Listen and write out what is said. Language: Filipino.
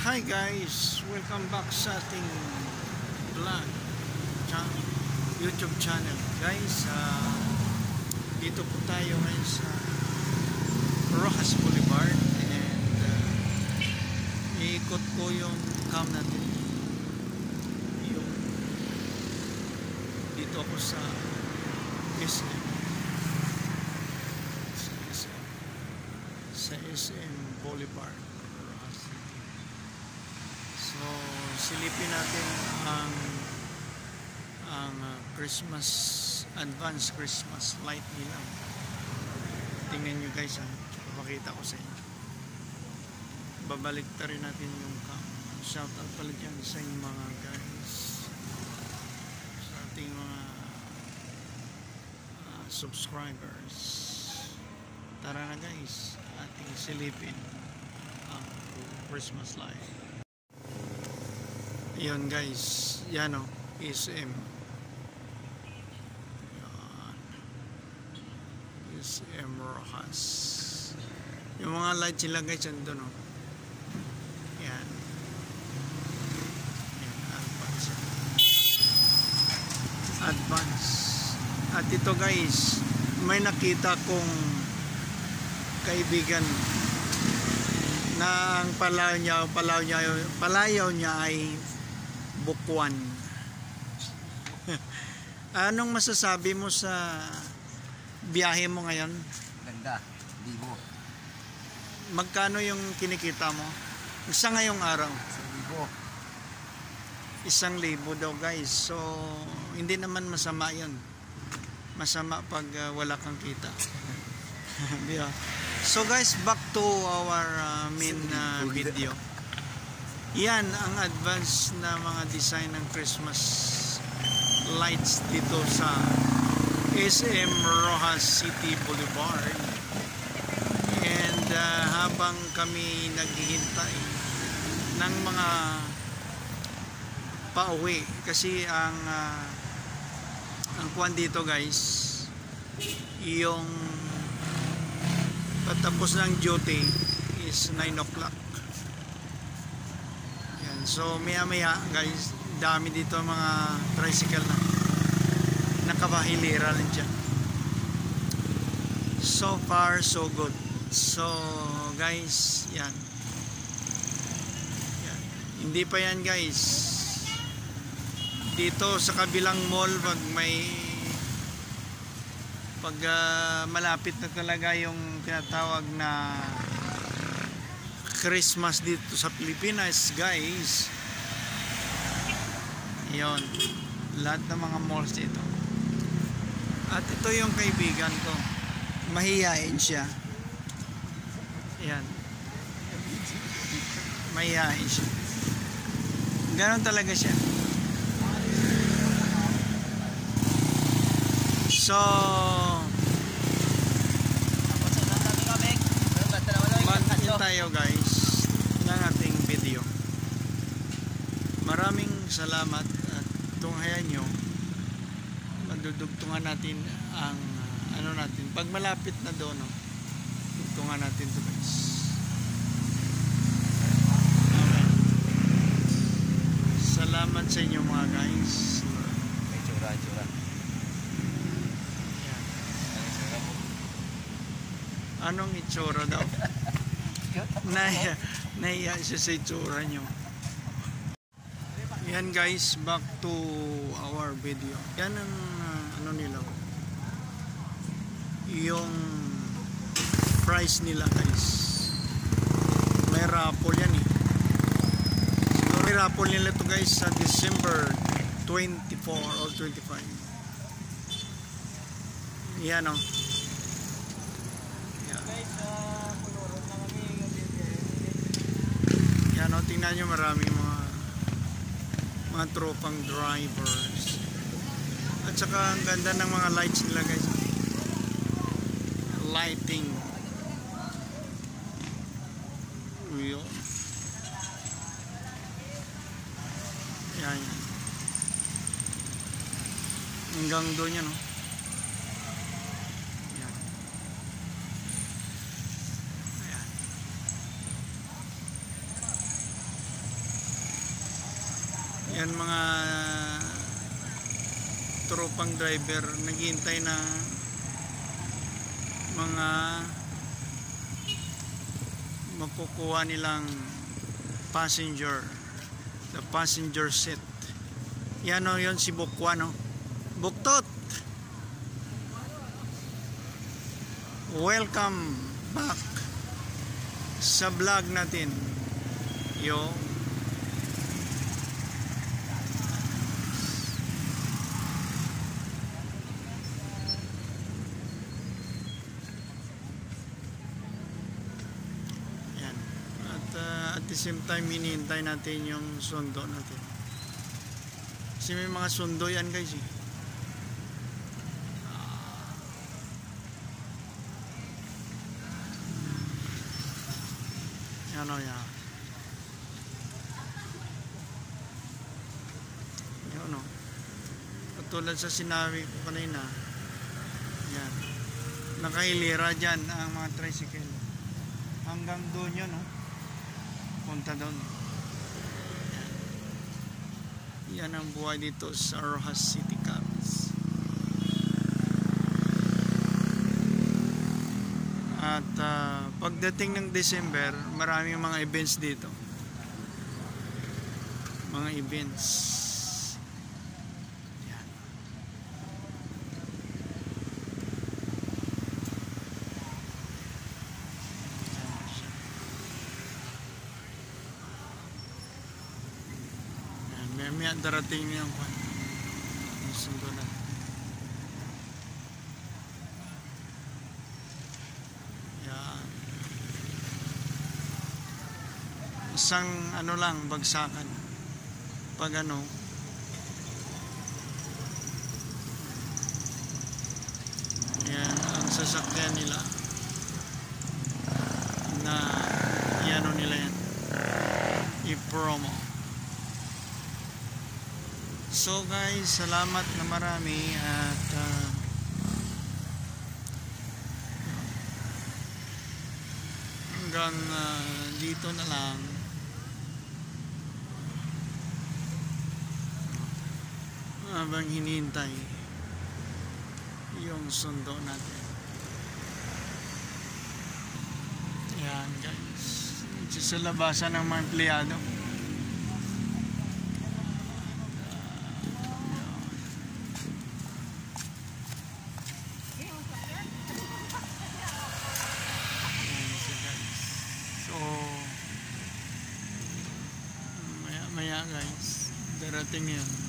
Hi guys, welcome back sa ating vlog YouTube channel. Guys, dito po tayo ngayon sa Rojas Boulevard and iikot ko yung cam natin. Yung dito ako sa SM Boulevard. So, silipin natin ang Christmas, advance Christmas light nila. Tingnan nyo guys, papakita ko sa inyo. Babalik ta rin natin yung cam. Shout out pala dyan sa inyong mga guys, sa ating mga subscribers. Tara na guys, ating silipin ang Christmas light. Yan guys, yan o, SM. Yan. SM Rojas. Yung mga light sila guys, yan doon o. Yan. Yan, advance. Advance. At ito guys, may nakita kong kaibigan na ang palayaw niya ay Bukuan. Anong masasabi mo sa biyahe mo ngayon? Ganda, libo. Magkano yung kinikita mo? Sa ngayong araw? 1,000 daw guys. So, hindi naman masama yun. Masama pag wala kang kita. Yeah. So guys, back to our main video. Yan ang advance na mga design ng Christmas lights dito sa SM Rojas City Boulevard. And habang kami naghihintay ng mga pauwi, kasi ang kuwan dito guys, yung patapos ng duty is 9 o'clock. So maya guys, dami dito mga tricycle na nakabahilira lang dyan. So far so good. So guys, yan. Hindi pa yan guys. Dito sa kabilang mall, pag malapit na talaga yung tinatawag na Christmas dito sa Pilipinas guys, yon, lahat ng mga malls dito. At ito yung kaibigan ko, mahihain siya. Yan, mahihain siya, ganon talaga siya. So mantin tayo guys ng ating video. Maraming salamat at tunghayan nyo, madudugtungan natin ang ano natin pag malapit na doon, no? Tugtungan natin to guys. Amen. Salamat sa inyo mga guys. May tsura. Anong itsura daw? Nahiya siya sa itsura nyo. Yan guys, back to our video. Yan ang ano nila, yung price nila guys. May raffle yan eh. So may raffle nila to guys sa December 24 or 25. Yan o. Yan o, tingnan nyo, maraming mga tropang drivers. At saka ang ganda ng mga lights nila guys. Lighting. Yun. Yan. Hanggang doon yan o. Yan. Ayan. Yan mga tropang driver naghihintay na mga makukuha nilang passenger, the passenger seat. Yan o, yun si Bukwan, no? Buktot! Welcome back sa vlog natin. Yo. Yan. At the same time, hinihintay natin yung sundo natin. Kasi may mga sundo yan, guys, eh. Yan o, yan. Yan o. Katulad sa sinabi ko kanina, yan. Nakahilira dyan ang mga tricycle. Hanggang doon yun, no? Punta doon. Yan ang buhay dito sa Rojas City, Cavite. At pagdating ng December, maraming mga events dito. Mga events. Yan. May darating niya ang kwan. Sundo na. Yan. Isang ano lang, bagsakan. Pag ano, yan ang sasakyan nila na iano nila yan, i-promo. So guys, salamat na marami at hanggang dito na lang. Habang hinihintay yung sundo natin. Yan guys. Ito sa labasan ng mga empleyado. Maya guys, darating yun.